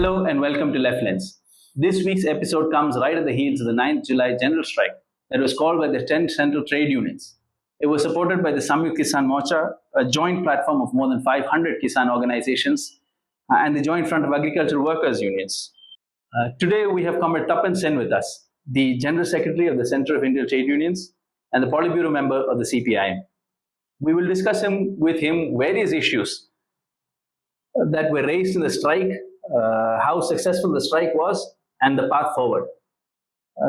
Hello and welcome to Left Lens. This week's episode comes right at the heels of the 9th July general strike that was called by the 10 central trade unions. It was supported by the Samyukt Kisan Morcha, a joint platform of more than 500 Kisan organizations, and the Joint Front of Agricultural Workers Unions. Today we have Comrade Tapan Sen with us, the General Secretary of the Center of Indian Trade Unions and the Polit Bureau member of the CPIM. We will discuss with him various issues that were raised in the strike, how successful the strike was, and the path forward.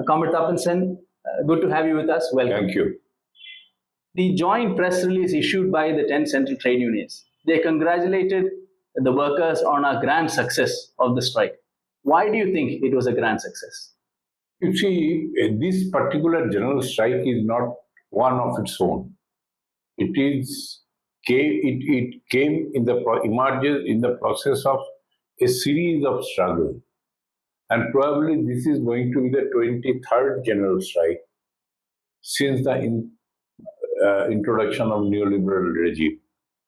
Comrade Tapan Sen, good to have you with us. Welcome. Thank you. The joint press release issued by the 10 central trade unions, they congratulated the workers on a grand success of the strike. Why do you think it was a grand success? You see, this particular general strike is not one of its own. It came in emerges in the process of a series of struggles. And probably this is going to be the 23rd general strike since the introduction of neoliberal regime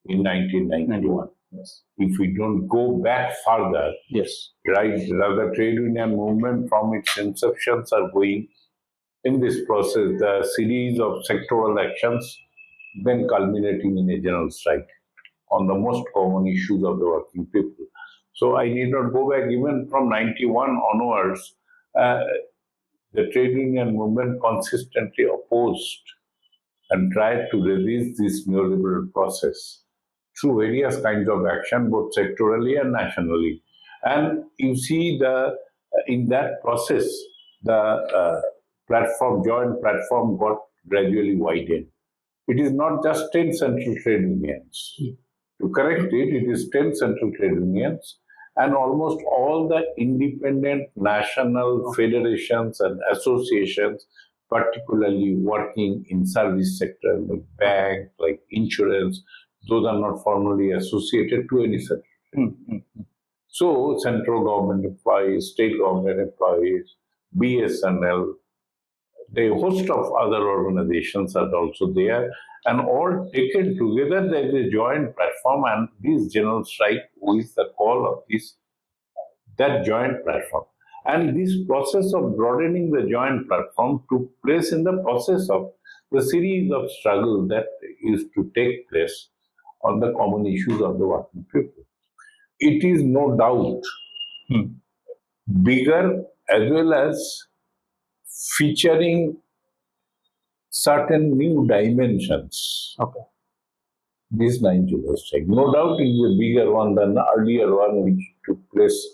in 1991. Yes. If we don't go back further, Yes. right, the trade union movement from its inceptions are going in this process, the series of sectoral actions, then culminating in a general strike on the most common issues of the working people. So I need not go back. Even from 91 onwards, the trade union movement consistently opposed and tried to resist this neoliberal process through various kinds of action, both sectorally and nationally. And you see, in that process, the joint platform got gradually widened. It is not just 10 central trade unions. To correct it, it is 10 central trade unions and almost all the independent national federations and associations, particularly working in service sector, like bank, like insurance. Those are not formally associated to any central trade. So, central government employees, state government employees, BSNL, the host of other organizations are also there, and all taken together there is a joint platform, and this general strike is the call of that joint platform. And this process of broadening the joint platform took place in the process of the series of struggles that used to take place on the common issues of the working people. It is no doubt bigger as well as featuring certain new dimensions. Okay. This 9th July strike. No doubt it is a bigger one than the earlier one which took place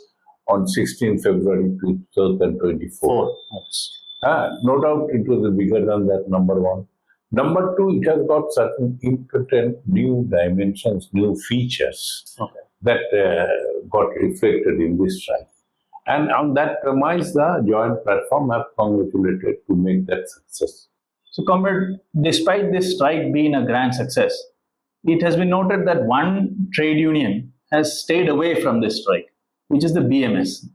on 16 February 2024. Yes. No doubt it was bigger than that, number one. Number two, it has got certain important new dimensions, new features that got reflected in this strike. And on that premise, the joint platform have congratulated to make that success. So, Comrade, despite this strike being a grand success, it has been noted that one trade union has stayed away from this strike, which is the BMS.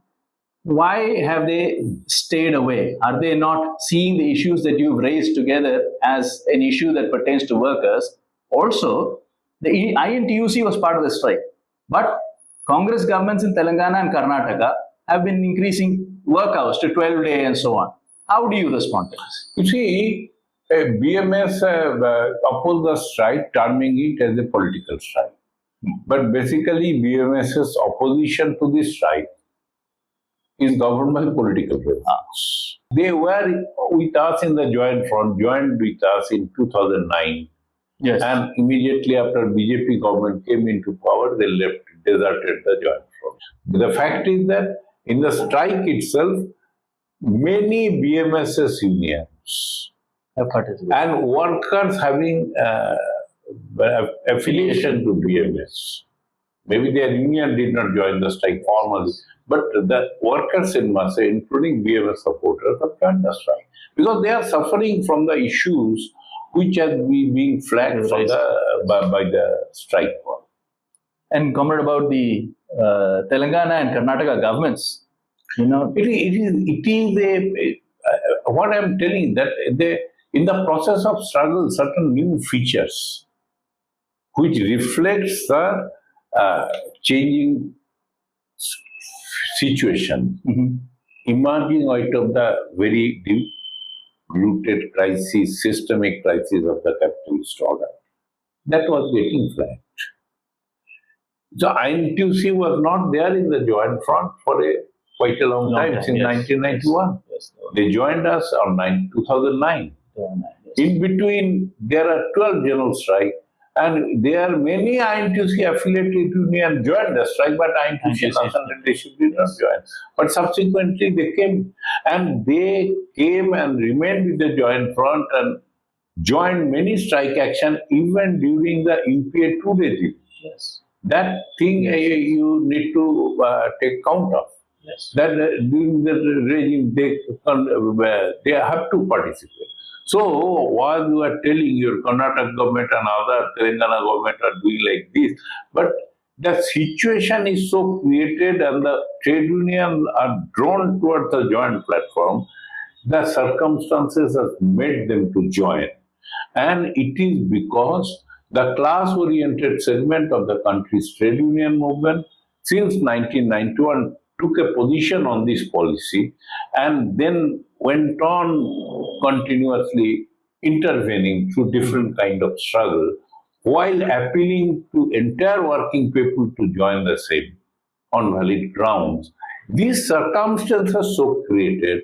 Why have they stayed away? Are they not seeing the issues that you've raised together as an issue that pertains to workers? Also, the INTUC was part of the strike, but Congress governments in Telangana and Karnataka have been increasing work hours to 12 days and so on. How do you respond to this? You see, BMS opposed the strike, terming it as a political strike. But basically, BMS's opposition to this strike is governed by political reasons. They were with us in the joint front, joined with us in 2009. Yes. And immediately after BJP government came into power, they deserted the joint front. The fact is that in the strike itself, many BMS's unions and workers having affiliation to BMS, maybe their union did not join the strike formally, but the workers in mass, including BMS supporters, have joined the strike because they are suffering from the issues which are being flagged by the strike. And Comrade, about the Telangana and Karnataka governments, it is what I am telling that in the process of struggle, certain new features which reflects the changing situation emerging out of the very deep-rooted crisis, systemic crisis of the capitalist order. That was getting flagged. So INTUC was not there in the Joint Front for quite a long time, since 1991. Yes. They joined us on 2009. In between, there are 12 general strikes, and there are many INTUC affiliated unions joined the strike, but INTUC Concentration did not join. But subsequently, they came and remained with the Joint Front and joined many strike action even during the UPA 2 regime. Yes. That thing you need to take count of. Yes. That during the regime, they have to participate. So, while you are telling your Karnataka government and other Telangana government are doing like this, but the situation is so created and the trade unions are drawn towards the joint platform, the circumstances have made them to join. And it is because the class-oriented segment of the country's trade union movement since 1991 took a position on this policy and then went on continuously intervening through different kind of struggle while appealing to entire working people to join the same on valid grounds. These circumstances are so created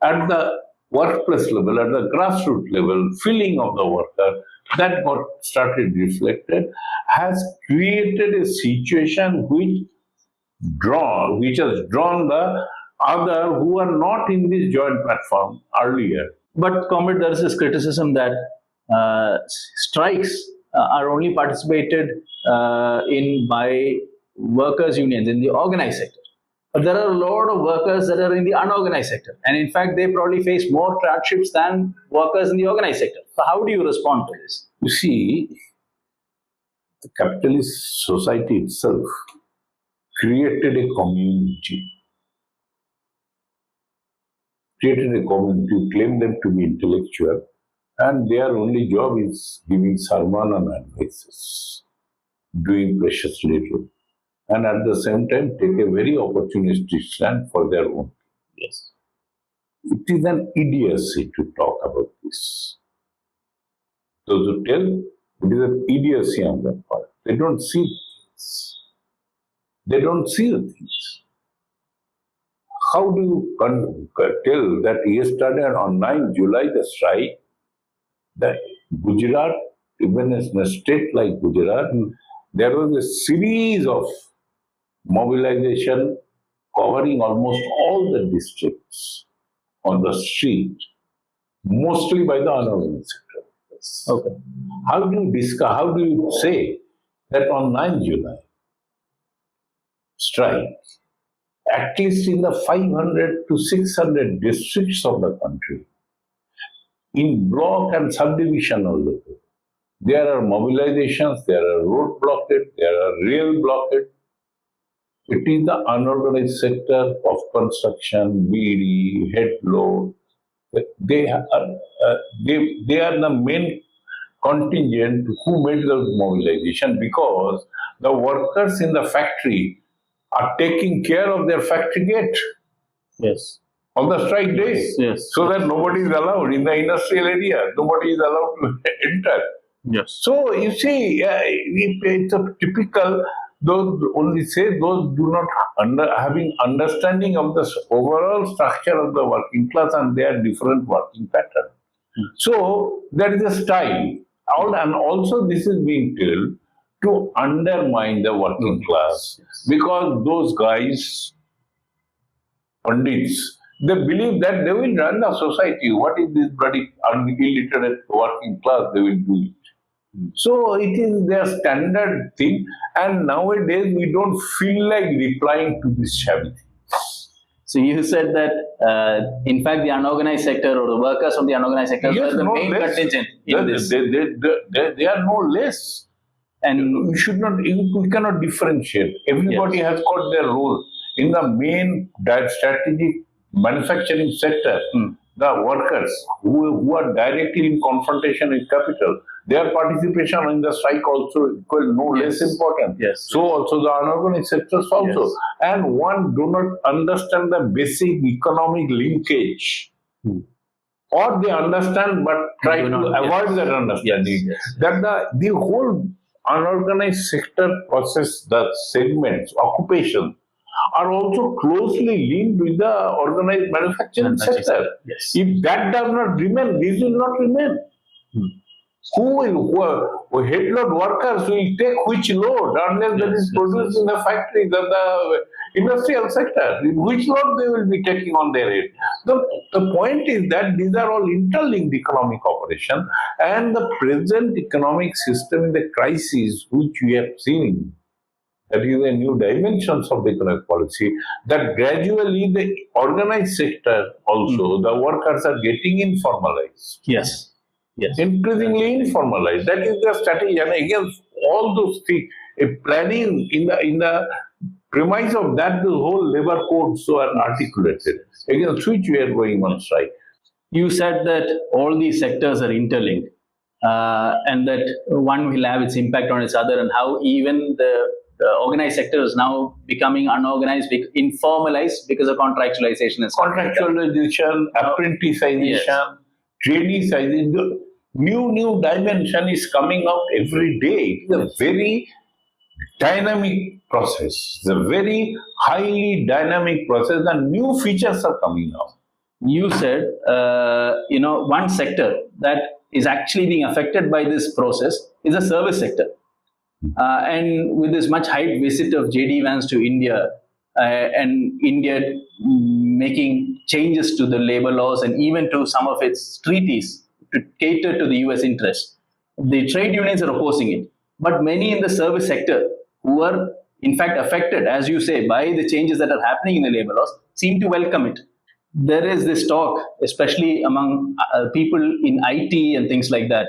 at the workplace level, at the grassroots level, feeling of the worker, that got started reflected, has created a situation which has drawn the other who are not in this joint platform earlier. But, Comrade, there is this criticism that strikes are only participated in by workers' unions in the organized sector. But there are a lot of workers that are in the unorganized sector. And in fact, they probably face more hardships than workers in the organized sector. So how do you respond to this? You see, the capitalist society itself created a community. Claimed them to be intellectual, and their only job is giving sarman and advices, doing precious little, and at the same time take a very opportunistic stand for their own. Yes. It is an idiocy to talk about this. Those who tell, it is an idiocy on their part. They don't see things. They don't see the things. How do you tell that yesterday on 9 July, the strike, that Gujarat, even in a state like Gujarat, there was a series of mobilization covering almost all the districts on the street, mostly by the unorganized sector. Okay. How do you say that on 9 July, strike, at least in the 500 to 600 districts of the country, in block and subdivisional level, there are mobilizations, there are road blockade, there are rail blockade. It is the unorganized sector of construction, BD, head load. They are the main contingent who made the mobilization because the workers in the factory are taking care of their factory gate. Yes. On the strike days. Yes. So that nobody is allowed in the industrial area. Nobody is allowed to enter. Yes. So you see, it's a typical, those only say those do not having understanding of the overall structure of the working class and their different working pattern. So there is a style. And also this is being told to undermine the working class because those guys, pandits, they believe that they will run the society. What is this bloody illiterate working class? They will do it. So it is their standard thing, and nowadays we don't feel like replying to this shabby thing. So you said that, in fact, the unorganized sector or the workers from the unorganized sector are the main contingent in this. They are no less. And we should not, we cannot differentiate. Everybody has got their role. In the main strategic manufacturing sector, the workers who are directly in confrontation with capital, their participation in the strike also equal no less important. Yes. So also the unorganized sectors also. Yes. And one do not understand the basic economic linkage. Or they understand but try to avoid that understanding. Yes. That the whole unorganized sector process, the segments, occupation, are also closely linked with the organized manufacturing sector. Yes. If that does not remain, this will not remain. Who headload workers will take which load unless that is produced in the factory, the industrial sector, which load they will be taking on their head. The point is that these are all interlinked economic operation, and the present economic system in the crisis which we have seen, that is the new dimensions of the economic policy, that gradually the organized sector also, the workers are getting informalized. Yes. Yes. Increasingly informalized. That is the strategy. And again, all those things, a planning in the premise of that, the whole labor codes are articulated. Against which we are going on strike. You said that all these sectors are interlinked, and that one will have its impact on its other, and how even the organized sector is now becoming unorganized, informalized because of contractualization. Contractualization, apprenticization, trainee-sizing, new dimension is coming out every day. It's a very dynamic process. It's a very highly dynamic process, and new features are coming out. You said, one sector that is actually being affected by this process is the service sector. And with this much hyped visit of J.D. Vance to India, and India making changes to the labor laws and even to some of its treaties to cater to the US interest, the trade unions are opposing it. But many in the service sector who are in fact affected, as you say, by the changes that are happening in the labor laws, seem to welcome it. There is this talk, especially among people in IT and things like that,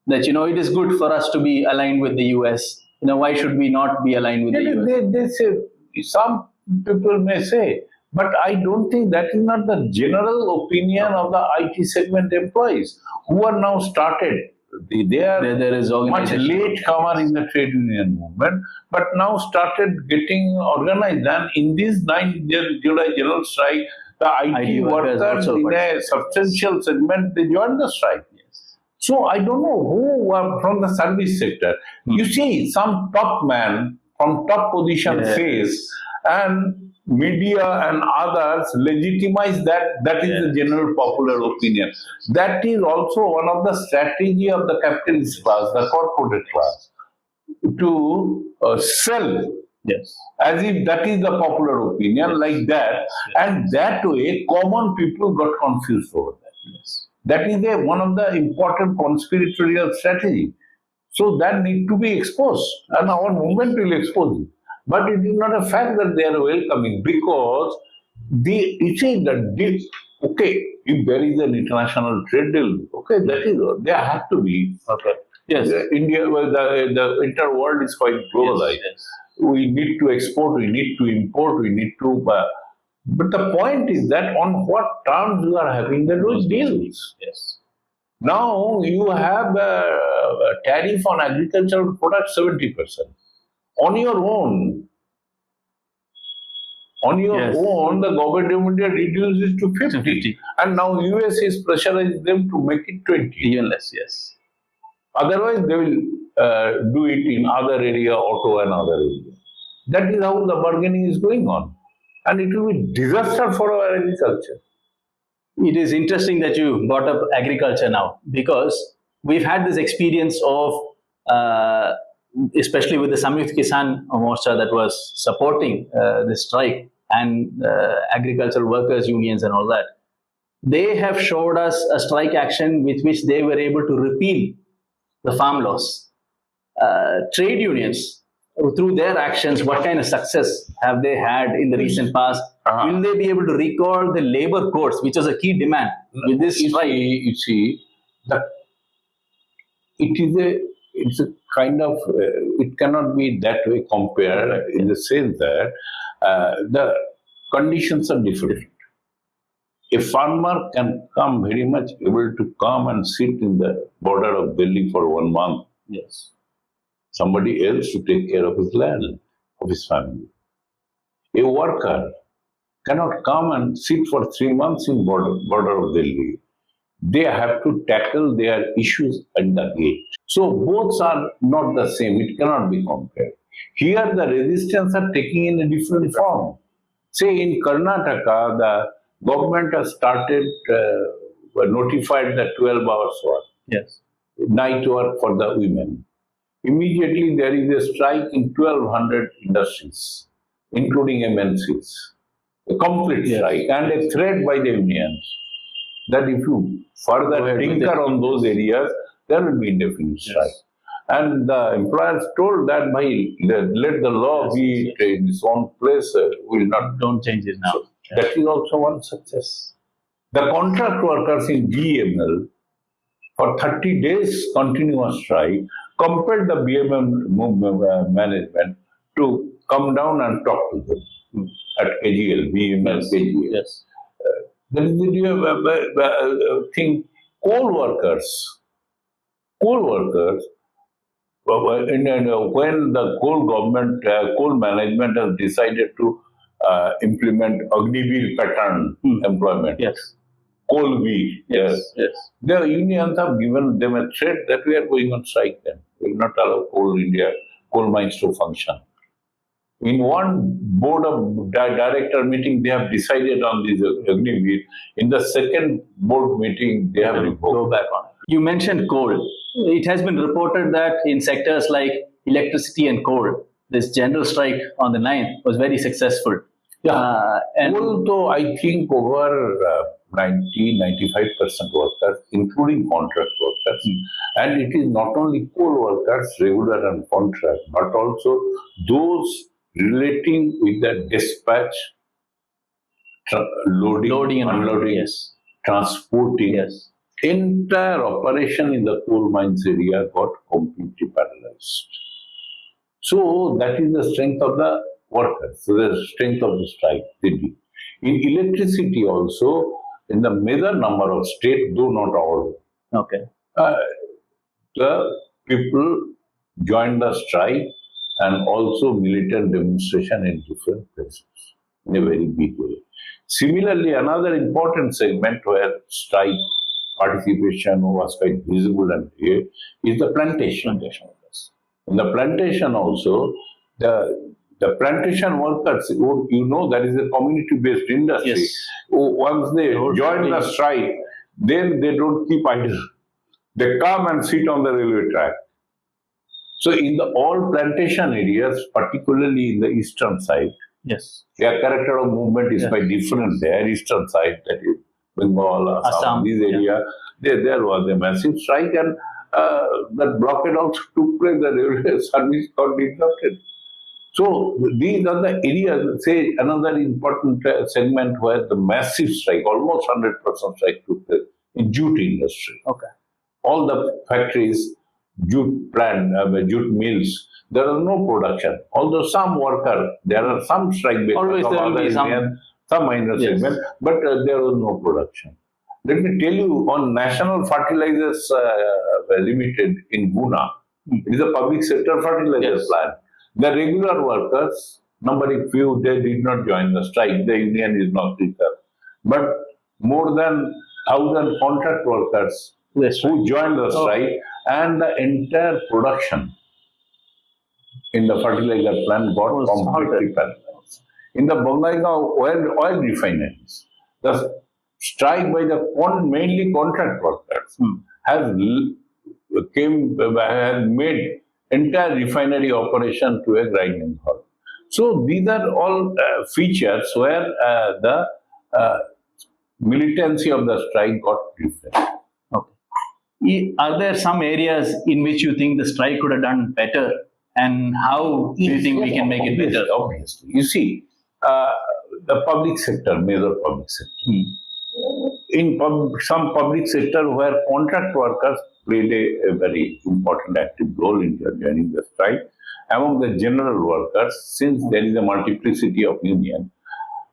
that it is good for us to be aligned with the US. Why should we not be aligned with the US? They say, some people may say, but I don't think that is not the general opinion of the IT segment employees who are now started. They are there is much late comer in the trade union movement, but now started getting organized. And in this 9th July general strike, the IT workers in a substantial segment, they joined the strike. So I don't know who are from the service sector. You see, some top man from top position says, and media and others legitimize that is the general popular opinion. That is also one of the strategy of the capitalist class, the corporate class, to sell as if that is the popular opinion, like that, and that way common people got confused over that. That is one of the important conspiratorial strategy. So that need to be exposed, and our movement will expose it. But it is not a fact that they are welcoming, because if there is an international trade deal, that is all. There has to be. Yes. India, the entire world is quite globalized. We need to export, we need to import, we need to. But the point is that on what terms you are having those deals. Yes. Now you have a tariff on agricultural products 70%. On your own, the government reduces to 50. And now US is pressurizing them to make it 20. Even less, yes. Otherwise, they will do it in other area, auto and other area. That is how the bargaining is going on. And it will be disaster for our agriculture. It is interesting that you brought up agriculture now, because we've had this experience of, especially with the Samyukt Kisan Morcha that was supporting this strike, and agricultural workers unions and all that. They have showed us a strike action with which they were able to repeal the farm laws. Trade unions, through their actions, what kind of success have they had in the recent past? Will they be able to recall the labor codes, which was a key demand with this strike? You see, it's a kind of, it cannot be that way compared in the sense that the conditions are different. A farmer can come very much able to come and sit in the border of Delhi for 1 month. Yes. Somebody else to take care of his land, of his family. A worker cannot come and sit for 3 months in border of Delhi. They have to tackle their issues at the gate. So both are not the same. It cannot be compared. Here the resistance are taking in a different form. Say in Karnataka, the government has started, notified the 12 hours work. Yes. Night work for the women. Immediately there is a strike in 1,200 industries, including MNCs. A complete strike and a threat by the unions that if you further tinker on those areas, there will be indefinite strike. And the employers told that let the law be in its own place, will not. Don't change it now. So that is also one success. The contract workers in BML for 30 days continuous strike compelled the BML management to come down and talk to them at KGL, BML, KGL. Yes. Then did you think coal workers, when the coal government, coal management has decided to implement Agniveer pattern employment. Yes. Coal weed. Yes. The unions have given them a threat that we are going on strike then. We will not allow coal mines to function. In one board of director meeting, they have decided on this Agniveer. In the second board meeting, they have revoked. Go back on it. You mentioned coal. It has been reported that in sectors like electricity and coal, this general strike on the 9th was very successful. Coal, though, I think over 90-95% workers, including contract workers, and it is not only coal workers, regular and contract, but also those relating with the dispatch, loading and unloading, transporting. Entire operation in the coal mines area got completely paralyzed. So that is the strength of the workers, so the strength of the strike. In electricity also, in the major number of states, though not all, the people joined the strike and also militant demonstration in different places in a very big way. Similarly, another important segment where strike participation was quite visible and clear is the plantation. In the plantation also, the plantation workers, you know, that is a community-based industry. Once they join the strike, then they don't keep idle. They come and sit on the railway track. So in all plantation areas, particularly in the eastern side, their character of movement is quite different there. Eastern side, that is Bengal, Assam, these areas, there was a massive strike, and that blockade also took place. The railway service got disrupted. So these are the areas, say another important segment where the massive strike, almost 100% strike took place in jute industry. All the factories, jute plant, jute mills, there is no production. Although some worker, there are some strike because always of there will be some minor segment, but there was no production. Let me tell you, on National Fertilizers Limited in Pune, it is a public sector fertilizer plant. The regular workers, numbering few, they did not join the strike. The union is not there. But more than 1,000 contract workers who joined the strike, and the entire production in the fertilizer plant got completely paralyzed. In the Bongaigaon oil refineries, the strike by the mainly contract workers has made entire refinery operation to a grinding halt. So these are all features where the militancy of the strike got reflected. Are there some areas in which you think the strike could have done better, and how do you think we can make it better? Obviously. You see, the public sector, major public sector. In some public sector where contract workers played a very important active role in joining the strike, among the general workers, since there is a multiplicity of unions,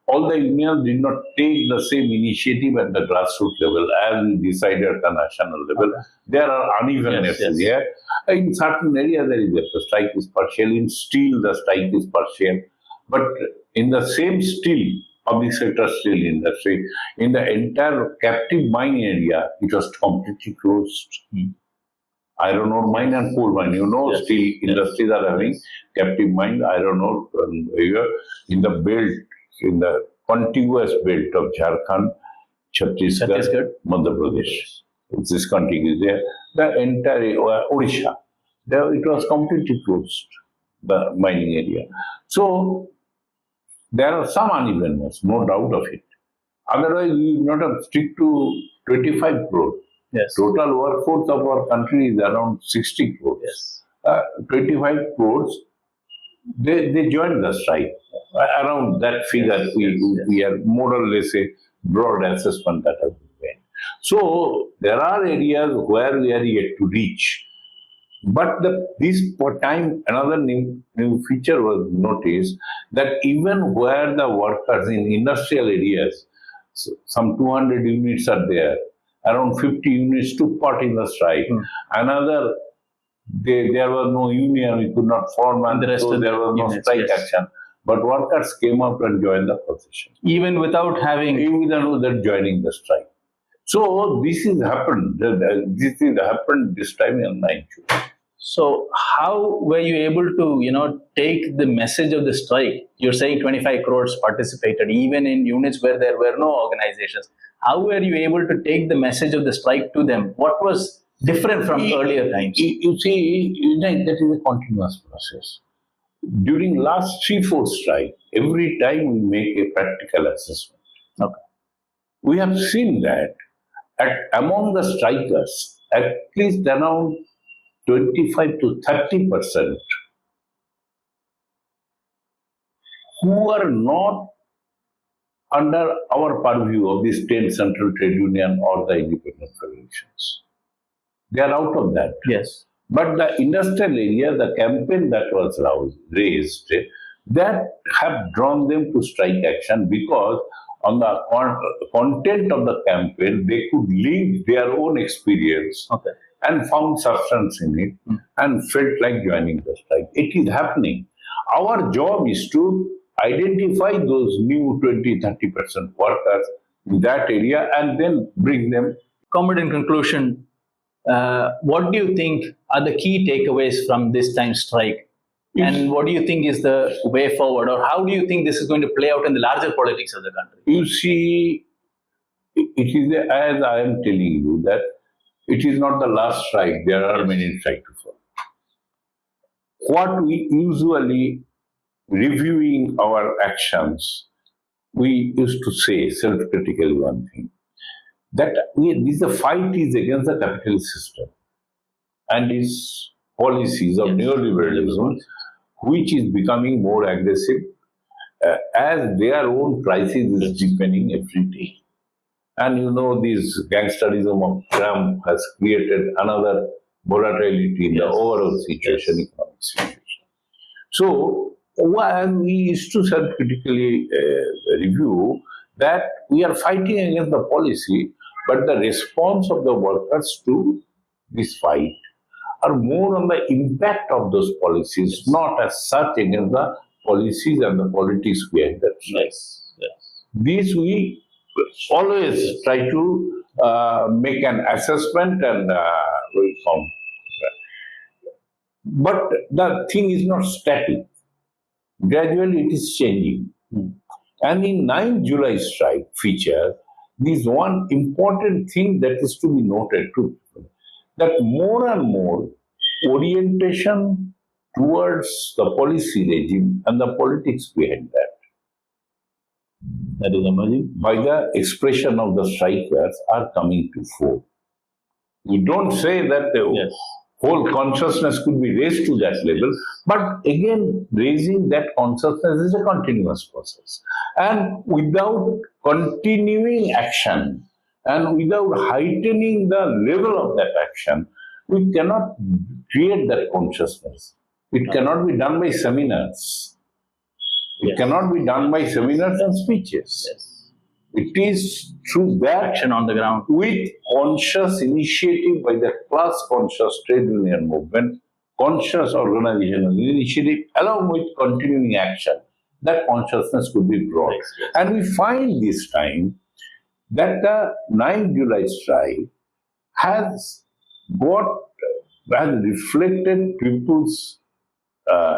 all the unions did not take the same initiative at the grassroots level as we decided at the national level. Okay. There are unevenness here. In certain areas, there is the strike is partial. In steel, the strike is partial. But in the same steel, public sector steel industry, in the entire captive mine area, it was completely closed. Iron ore mine and coal mine. Steel industries are having captive mine, iron ore, in the belt, in the contiguous belt of Jharkhand, Chhattisgarh, Madhya Pradesh. This contiguous there. The entire Odisha, there it was completely closed, the mining area. So there are some unevenness, no doubt of it. Otherwise, we would not have stick to 25 crore. Yes. Total workforce of our country is around 60 crores. Yes. 25 crores, they joined the strike. Around that figure, we are more or less a broad assessment that has been made. So there are areas where we are yet to reach. But this time, another new feature was noticed that even where the workers in industrial areas, some 200 units are there, around 50 units took part in the strike. Another, there was no union, we could not form, and so there was no strike action. But workers came out and joined the procession. Even without joining the strike. So this has happened. This has happened this time in 9 June. So how were you able to, take the message of the strike? You're saying 25 crores participated, even in units where there were no organizations. How were you able to take the message of the strike to them? What was different from earlier times? You see, that is a continuous process. During last 3-4 strike, every time we make a practical assessment. Okay. We have seen that among the strikers, at least around 25 to 30% who are not under our purview of the state central trade union or the independent federations. They are out of that. Yes. But the industrial area, the campaign that was raised, that have drawn them to strike action because on the content of the campaign, they could link their own experience and found substance in it and felt like joining the strike. It is happening. Our job is to identify those new 20-30% workers in that area and then bring them. Comrade, in conclusion, what do you think are the key takeaways from this time's strike? And what do you think is the way forward? Or how do you think this is going to play out in the larger politics of the country? You see, it is as I am telling you that it is not the last strike. There are many strikes to follow. What we usually, reviewing our actions, we used to say self-critically one thing, that the fight is against the capitalist system and its policies of neoliberalism, which is becoming more aggressive as their own crisis is deepening every day. And this gangsterism of Trump has created another volatility in the overall situation, economic situation. So, we used to self-critically review that we are fighting against the policy, but the response of the workers to this fight are more on the impact of those policies, not as such against the policies and the politics behind that. These we always try to make an assessment and reform. But the thing is not static. Gradually it is changing. And in 9 July strike feature, this one important thing that is to be noted too, that more and more orientation towards the policy regime and the politics behind that is emerging by the expression of the strikers are coming to fore. We don't say that the whole consciousness could be raised to that level, but again, raising that consciousness is a continuous process. And without continuing action and without heightening the level of that action, we cannot create that consciousness. It cannot be done by seminars. It cannot be done by seminars and speeches. It is through that action on the ground with conscious initiative by the class-conscious trade union movement, conscious organizational initiative, along with continuing action, that consciousness could be brought. And we find this time that the 9th July strike has reflected people's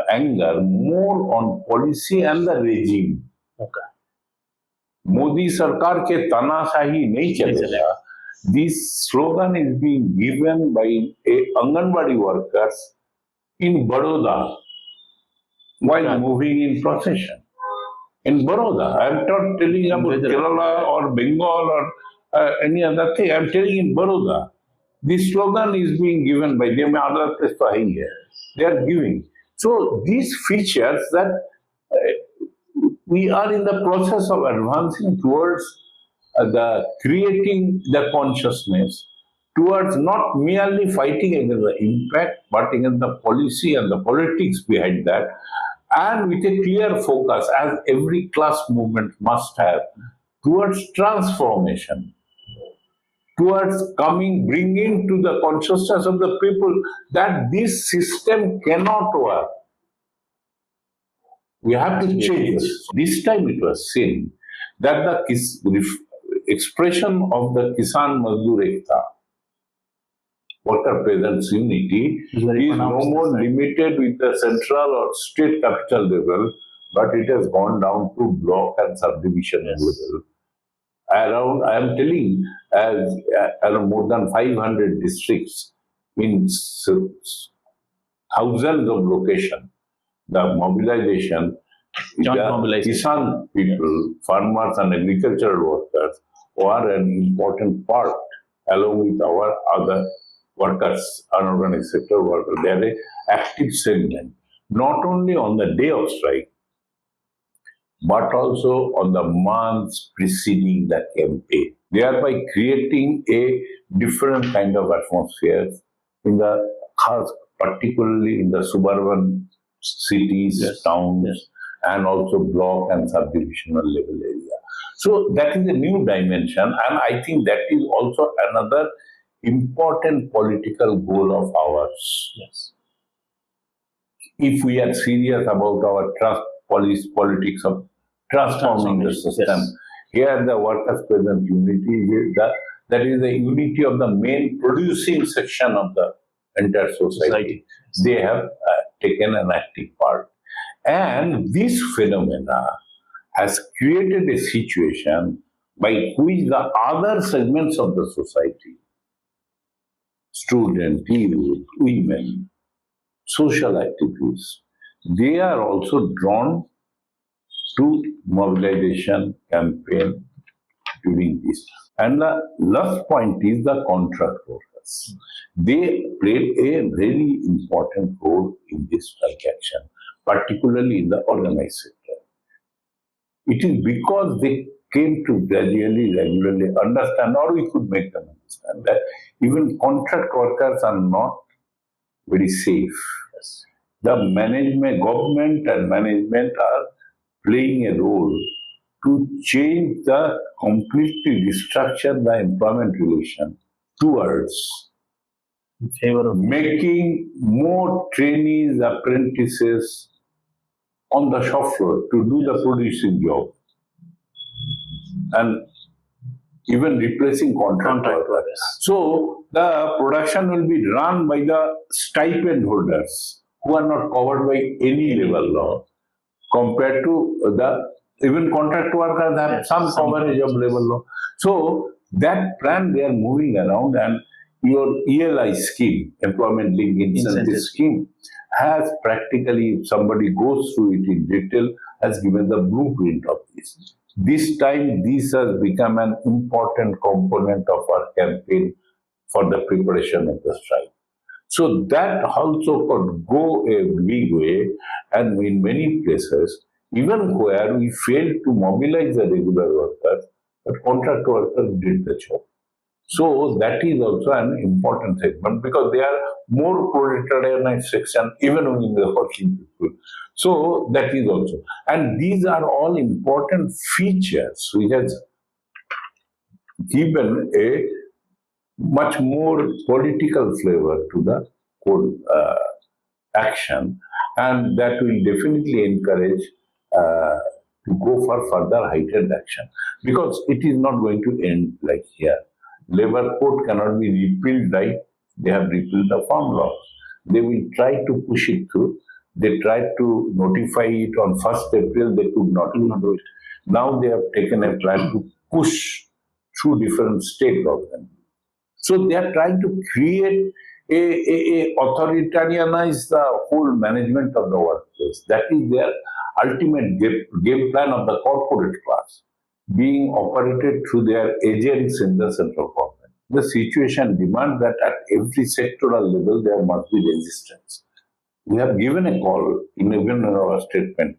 anger more on policy and the regime. Modi सरकार के तानाशाही नहीं चलेगा. This slogan is being given by Anganwadi workers in Baroda while moving in procession. In Baroda, I am not telling about Kerala or Bengal or any other thing. I am telling in Baroda. This slogan is being given by them. Other place they are giving. So these features that we are in the process of advancing towards the creating the consciousness towards not merely fighting against the impact, but against the policy and the politics behind that, and with a clear focus, as every class movement must have, towards transformation, towards bringing to the consciousness of the people that this system cannot work. We have to change this. This time it was seen that the expression of the Kisan Mazdoor Ekta, worker peasants unity, is no more limited with the central or state capital level, but it has gone down to block and subdivision level. I am telling, as more than 500 districts in thousands of locations, the mobilization, Kisan people, farmers and agricultural workers are an important part along with our other workers, unorganized sector workers. They are an active segment, not only on the day of strike, but also on the months preceding the campaign, thereby creating a different kind of atmosphere in the, particularly in the suburban cities, towns, and also block and subdivisional level area. So that is a new dimension, and I think that is also another important political goal of ours. If we are serious about our politics of transforming the system, here the workers' present unity, that is the unity of the main producing section of the entire society. They have taken an active part. And this phenomena has created a situation by which the other segments of the society, students, youth, women, social activists, they are also drawn to mobilization campaign during this. And the last point is the contract workers. They played a very important role in this strike action, particularly in the organized sector. It is because they came to gradually, regularly understand, or we could make them understand, that even contract workers are not very safe. The management, government and management are playing a role to change the completely restructure the employment relation towards in favor of making more trainees, apprentices on the shop floor to do the producing job, and even replacing contract workers. So the production will be run by the stipend holders who are not covered by any labor law, compared to the even contract workers have some coverage of labor law. So that plan they are moving around, and your ELI scheme, employment linked incentive scheme, has practically, if somebody goes through it in detail, has given the blueprint of this. This time, this has become an important component of our campaign for the preparation of the strike. So that also could go a big way, and in many places, even where we failed to mobilize the regular workers, but contract workers did the job. So that is also an important segment because they are more proletarianized section even within the working people. So that is also. And these are all important features which has given a much more political flavor to the whole action, and that will definitely encourage to go for further heightened action because it is not going to end like here. Labor code cannot be repealed, right? They have repealed the farm laws. They will try to push it through. They tried to notify it on 1st April, they could not do it. Now they have taken a plan to push through different state governments. So they are trying to create a authoritarianize the whole management of the workplace. That is their ultimate game plan of the corporate class, being operated through their agents in the central government. The situation demands that at every sectoral level there must be resistance. We have given a call even in our statement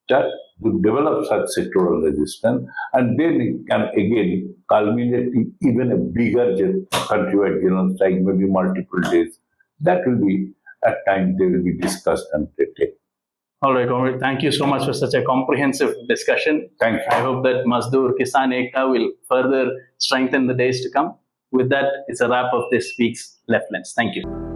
that we develop such sectoral resistance, and then it can again culminate in even a bigger countrywide general strike, maybe multiple days. That will be at times they will be discussed and taken. All right, Comrade. Thank you so much for such a comprehensive discussion. Thank you. I hope that Mazdoor Kisan Ekta will further strengthen the days to come. With that, it's a wrap of this week's Left Lens. Thank you.